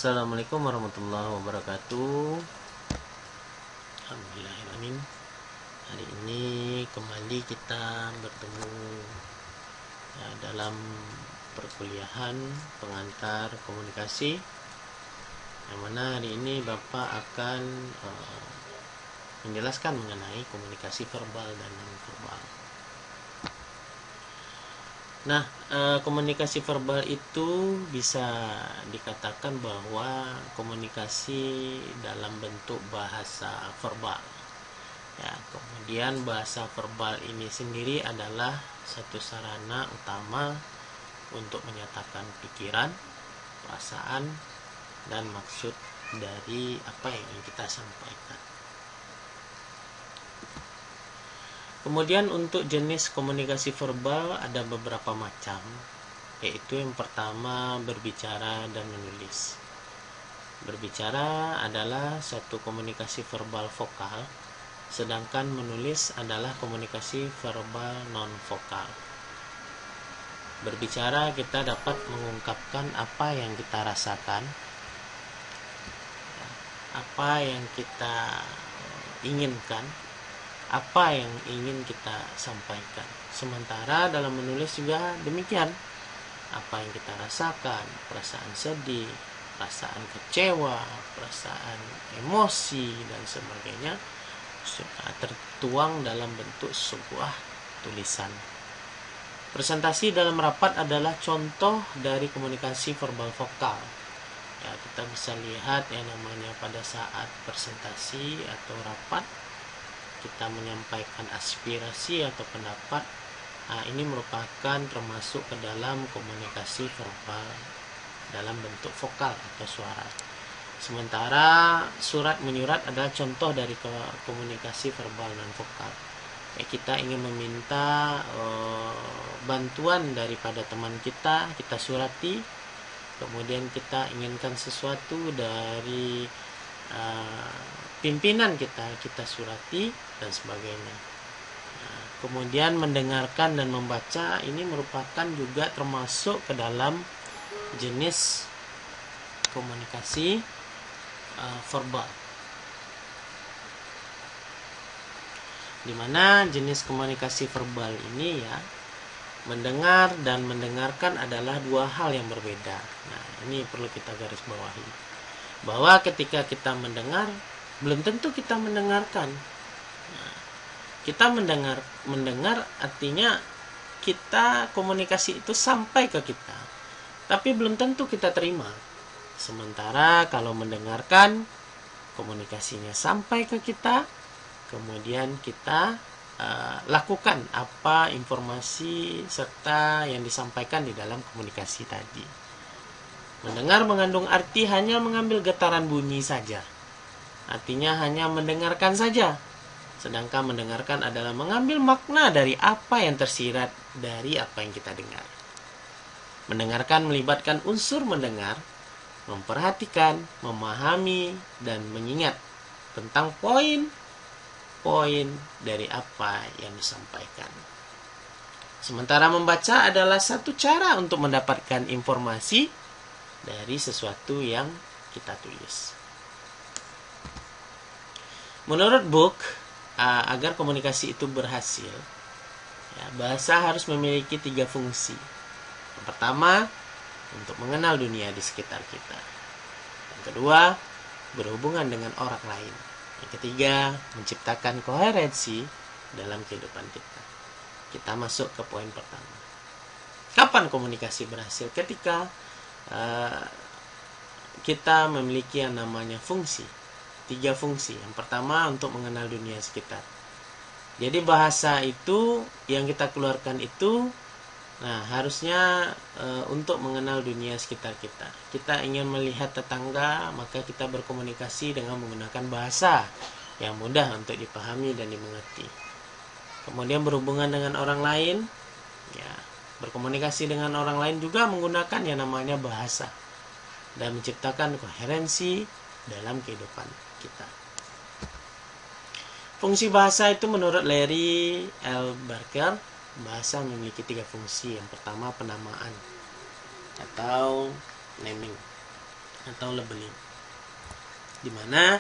Assalamualaikum warahmatullahi wabarakatuh. Alhamdulillahirrahmanirrahim. Hari ini kembali kita bertemu dalam perkuliahan pengantar komunikasi, yang mana hari ini Bapak akan menjelaskan mengenai komunikasi verbal dan non-verbal. Nah, komunikasi verbal itu bisa dikatakan bahwa komunikasi dalam bentuk bahasa verbal. Ya, kemudian bahasa verbal ini sendiri adalah satu sarana utama untuk menyatakan pikiran, perasaan, dan maksud dari apa yang ingin kita sampaikan. Kemudian untuk jenis komunikasi verbal ada beberapa macam, yaitu yang pertama berbicara dan menulis. Berbicara adalah suatu komunikasi verbal vokal, sedangkan menulis adalah komunikasi verbal non-vokal. Berbicara kita dapat mengungkapkan apa yang kita rasakan, apa yang kita inginkan, apa yang ingin kita sampaikan. Sementara dalam menulis juga demikian. Apa yang kita rasakan, perasaan sedih, perasaan kecewa, perasaan emosi, dan sebagainya tertuang dalam bentuk sebuah tulisan. Presentasi dalam rapat adalah contoh dari komunikasi verbal vokal. Ya, kita bisa lihat yang namanya pada saat presentasi atau rapat, kita menyampaikan aspirasi atau pendapat. Ini merupakan termasuk ke dalam komunikasi verbal dalam bentuk vokal atau suara. Sementara surat menyurat adalah contoh dari komunikasi verbal non vokal. Kita ingin meminta bantuan daripada teman kita surati. Kemudian kita inginkan sesuatu dari pimpinan kita surati, dan sebagainya. Kemudian mendengarkan dan membaca ini merupakan juga termasuk ke dalam jenis komunikasi verbal, dimana jenis komunikasi verbal ini mendengar dan mendengarkan adalah dua hal yang berbeda. Nah, ini perlu kita garis bawahi, bahwa ketika kita mendengar belum tentu kita mendengarkan. Nah, kita mendengar artinya kita komunikasi itu sampai ke kita, tapi belum tentu kita terima. Sementara kalau mendengarkan, komunikasinya sampai ke kita, kemudian kita lakukan apa informasi serta yang disampaikan di dalam komunikasi tadi. Mendengar mengandung arti hanya mengambil getaran bunyi saja. Artinya hanya mendengarkan saja. Sedangkan mendengarkan adalah mengambil makna dari apa yang tersirat dari apa yang kita dengar. Mendengarkan melibatkan unsur mendengar, memperhatikan, memahami, dan mengingat tentang poin-poin dari apa yang disampaikan. Sementara membaca adalah satu cara untuk mendapatkan informasi dari sesuatu yang kita tulis. Menurut Book, agar komunikasi itu berhasil, bahasa harus memiliki 3 fungsi. Yang pertama, untuk mengenal dunia di sekitar kita. Yang kedua, berhubungan dengan orang lain. Yang ketiga, menciptakan koherensi dalam kehidupan kita. Kita masuk ke poin pertama. Kapan komunikasi berhasil? Ketika kita memiliki yang namanya fungsi. 3 fungsi. Yang pertama, untuk mengenal dunia sekitar. Jadi bahasa itu yang kita keluarkan itu harusnya untuk mengenal dunia sekitar kita. Kita ingin melihat tetangga, maka kita berkomunikasi dengan menggunakan bahasa yang mudah untuk dipahami dan dimengerti. Kemudian berhubungan dengan orang lain, berkomunikasi dengan orang lain juga menggunakan yang namanya bahasa, dan menciptakan koherensi dalam kehidupan kita. Fungsi bahasa itu menurut Larry L. Barker, bahasa memiliki 3 fungsi. Yang pertama, penamaan atau naming. atau labeling, di mana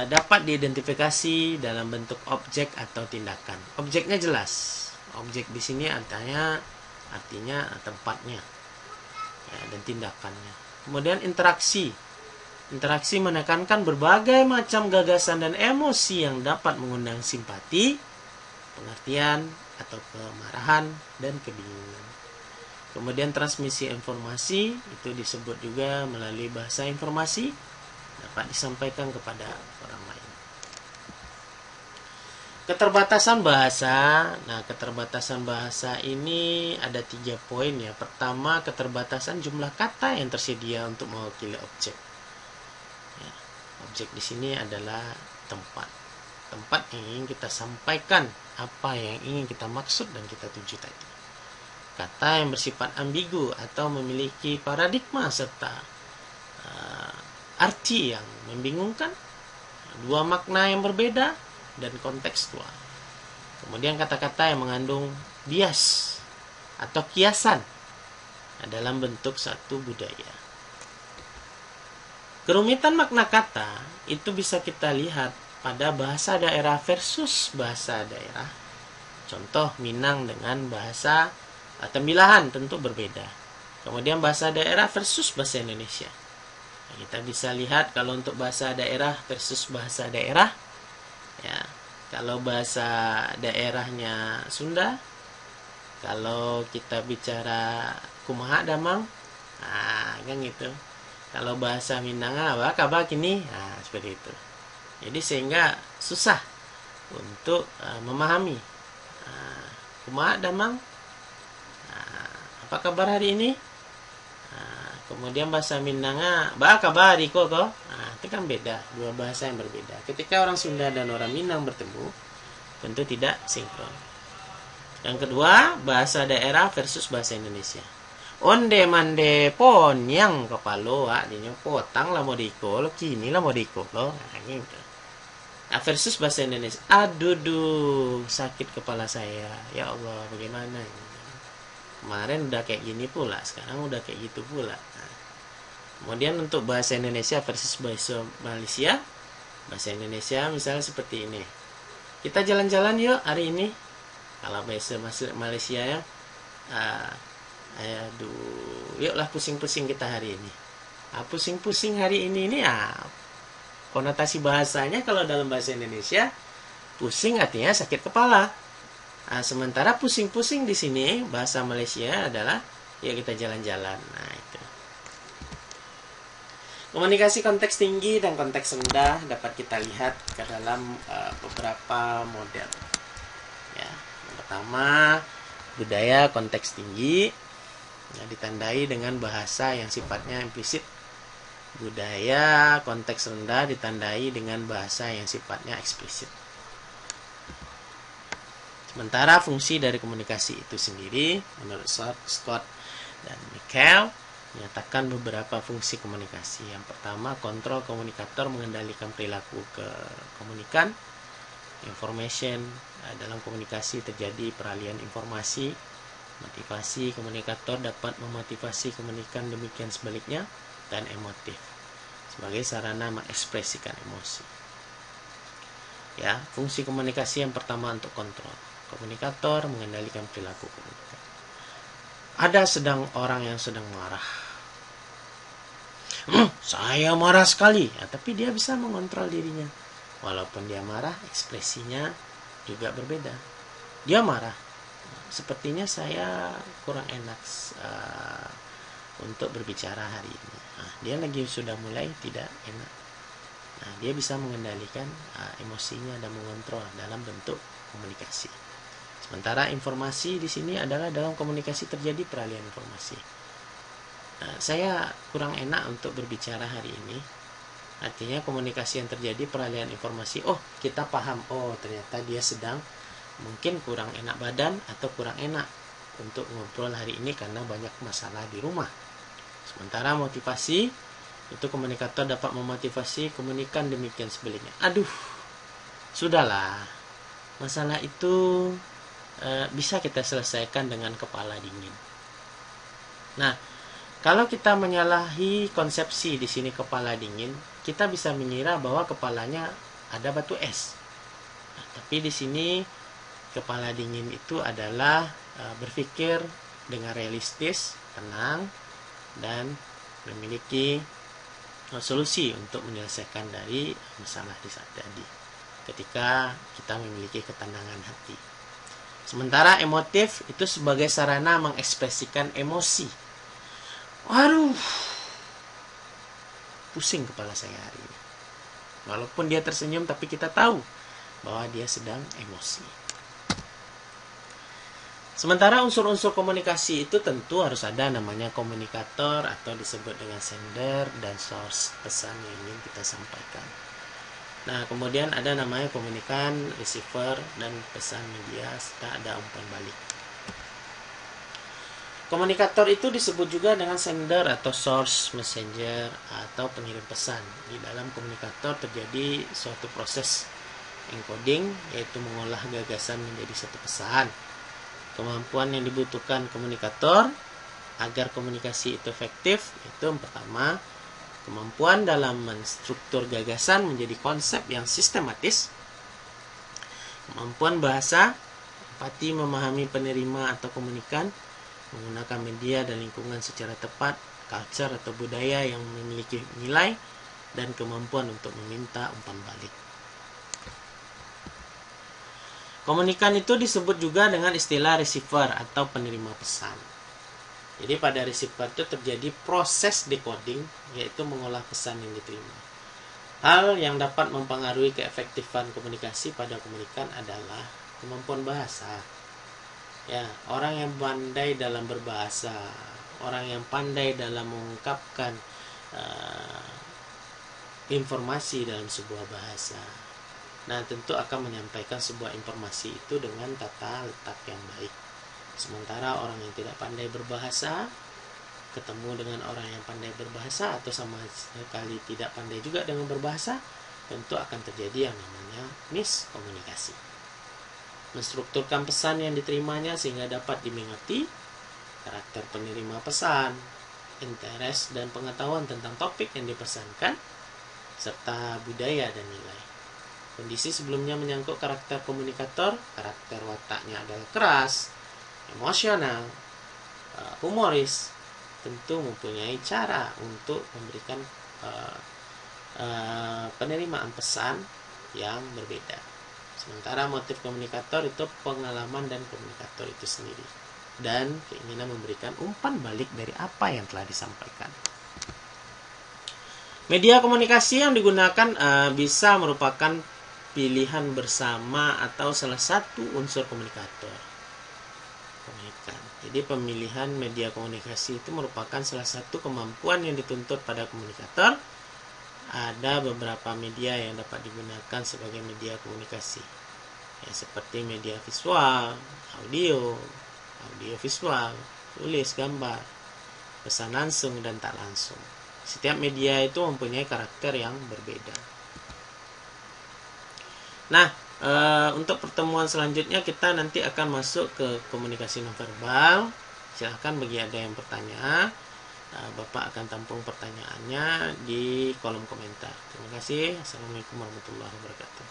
dapat diidentifikasi dalam bentuk objek atau tindakan. Objeknya jelas. Objek di sini artinya tempatnya, ya, dan tindakannya. Kemudian interaksi. Interaksi menekankan berbagai macam gagasan dan emosi yang dapat mengundang simpati, pengertian, atau kemarahan dan kebingungan. Kemudian transmisi informasi itu disebut juga melalui bahasa informasi, dapat disampaikan kepada orang lain. Keterbatasan bahasa. Nah, keterbatasan bahasa ini ada 3 poin ya. Pertama, keterbatasan jumlah kata yang tersedia untuk mewakili objek. Ya, objek di sini adalah tempat. Tempat yang ingin kita sampaikan, apa yang ingin kita maksud dan kita tuju tadi. Kata yang bersifat ambigu atau memiliki paradigma serta arti yang membingungkan, 2 makna yang berbeda, dan kontekstual. Kemudian kata-kata yang mengandung bias atau kiasan dalam bentuk satu budaya. Kerumitan makna kata itu bisa kita lihat pada bahasa daerah versus bahasa daerah. Contoh Minang dengan bahasa Tembilahan tentu berbeda. Kemudian bahasa daerah versus bahasa Indonesia. Nah, kita bisa lihat kalau untuk bahasa daerah versus bahasa daerah, ya, kalau bahasa daerahnya Sunda, kalau kita bicara kumaha damang, kan gitu. Kalau bahasa Minang apa kabar kini, seperti itu. Jadi sehingga susah untuk memahami kumaha damang, apa kabar hari ini. Kemudian bahasa Minanga, ba kabar iko ko. Itu kan beda, 2 bahasa yang berbeda. Ketika orang Sunda dan orang Minang bertemu, tentu tidak sinkron. Yang kedua, bahasa daerah versus bahasa Indonesia. Onde mande pon yang kepalo, artinya potang lah mau diiko, lo kini lah mau diiko lo. Gitu. Versus bahasa Indonesia. Aduh, sakit kepala saya. Ya Allah, bagaimana ini? Kemarin udah kayak gini pula, sekarang udah kayak gitu pula. Kemudian untuk bahasa Indonesia versus bahasa Malaysia. Bahasa Indonesia misalnya seperti ini. Kita jalan-jalan yuk hari ini. Kalau bahasa Malaysia ya, aduh, yuklah pusing-pusing kita hari ini. Pusing-pusing hari ini konotasi bahasanya kalau dalam bahasa Indonesia, pusing artinya sakit kepala. Sementara pusing-pusing di sini bahasa Malaysia adalah ya kita jalan-jalan. Nah, itu. Komunikasi konteks tinggi dan konteks rendah dapat kita lihat ke dalam beberapa model. Ya, yang pertama, budaya konteks tinggi, ya, ditandai dengan bahasa yang sifatnya implisit. Budaya konteks rendah ditandai dengan bahasa yang sifatnya eksplisit. Sementara fungsi dari komunikasi itu sendiri, menurut Scott dan Michael, menyatakan beberapa fungsi komunikasi. Yang pertama, kontrol komunikator mengendalikan perilaku ke komunikan. Information, dalam komunikasi terjadi peralihan informasi. Motivasi, komunikator dapat memotivasi komunikan, demikian sebaliknya. Dan emotif, sebagai sarana mengekspresikan emosi. Ya, fungsi komunikasi yang pertama untuk kontrol. Komunikator mengendalikan perilaku komunikan. Ada orang yang sedang marah. Saya marah sekali, ya, tapi dia bisa mengontrol dirinya. Walaupun dia marah, ekspresinya juga berbeda. Dia marah. Sepertinya saya kurang enak untuk berbicara hari ini. Dia lagi sudah mulai tidak enak. Dia bisa mengendalikan emosinya dan mengontrol dalam bentuk komunikasi. Sementara informasi di sini adalah dalam komunikasi terjadi peralihan informasi. Saya kurang enak untuk berbicara hari ini. Artinya komunikasi yang terjadi peralihan informasi. Oh, kita paham. Oh, ternyata dia sedang mungkin kurang enak badan atau kurang enak untuk ngobrol hari ini karena banyak masalah di rumah. Sementara motivasi, itu komunikator dapat memotivasi komunikan, demikian sebaliknya. Aduh, sudahlah. Masalah itu bisa kita selesaikan dengan kepala dingin. Nah, Kalau kita menyalahi konsepsi di sini kepala dingin, kita bisa mengira bahwa kepalanya ada batu es. Nah, tapi di sini kepala dingin itu adalah berpikir dengan realistis, tenang, dan memiliki solusi untuk menyelesaikan dari masalah di saat tadi ketika kita memiliki ketenangan hati. Sementara emotif itu sebagai sarana mengekspresikan emosi. Waduh, pusing kepala saya hari ini. Walaupun dia tersenyum, tapi kita tahu bahwa dia sedang emosi. Sementara unsur-unsur komunikasi itu tentu harus ada namanya komunikator atau disebut dengan sender dan source pesan yang ingin kita sampaikan. Nah, kemudian ada namanya komunikan, receiver, dan pesan media, serta ada umpan balik. Komunikator itu disebut juga dengan sender atau source messenger atau pengirim pesan. Di dalam komunikator terjadi suatu proses encoding, yaitu mengolah gagasan menjadi satu pesan. Kemampuan yang dibutuhkan komunikator agar komunikasi itu efektif itu yang pertama, kemampuan dalam menstruktur gagasan menjadi konsep yang sistematis, kemampuan bahasa, empati memahami penerima atau komunikan, menggunakan media dan lingkungan secara tepat, culture atau budaya yang memiliki nilai, dan kemampuan untuk meminta umpan balik. Komunikan itu disebut juga dengan istilah receiver atau penerima pesan. Jadi pada receiver itu terjadi proses decoding, yaitu mengolah pesan yang diterima. Hal yang dapat mempengaruhi keefektifan komunikasi pada komunikan adalah kemampuan bahasa. Ya, orang yang pandai dalam berbahasa, orang yang pandai dalam mengungkapkan informasi dalam sebuah bahasa. Nah, tentu akan menyampaikan sebuah informasi itu dengan tata letak yang baik. Sementara orang yang tidak pandai berbahasa ketemu dengan orang yang pandai berbahasa atau sama sekali tidak pandai juga dengan berbahasa, tentu akan terjadi yang namanya miskomunikasi. Menstrukturkan pesan yang diterimanya sehingga dapat dimengerti, karakter penerima pesan, interest dan pengetahuan tentang topik yang dipesankan, serta budaya dan nilai. Kondisi sebelumnya menyangkut karakter komunikator, karakter wataknya adalah keras, emosional, humoris, tentu mempunyai cara untuk memberikan penerimaan pesan yang berbeda. Sementara motif komunikator itu pengalaman dan komunikator itu sendiri, dan keinginan memberikan umpan balik dari apa yang telah disampaikan. Media komunikasi yang digunakan bisa merupakan pilihan bersama atau salah satu unsur komunikator. Jadi pemilihan media komunikasi itu merupakan salah satu kemampuan yang dituntut pada komunikator. Ada beberapa media yang dapat digunakan sebagai media komunikasi, ya, seperti media visual, audio visual, tulis, gambar, pesan langsung dan tak langsung. Setiap media itu mempunyai karakter yang berbeda. Nah, untuk pertemuan selanjutnya kita nanti akan masuk ke komunikasi nonverbal. Silahkan bagi ada yang bertanya, Bapak akan tampung pertanyaannya di kolom komentar. Terima kasih. Assalamualaikum warahmatullahi wabarakatuh.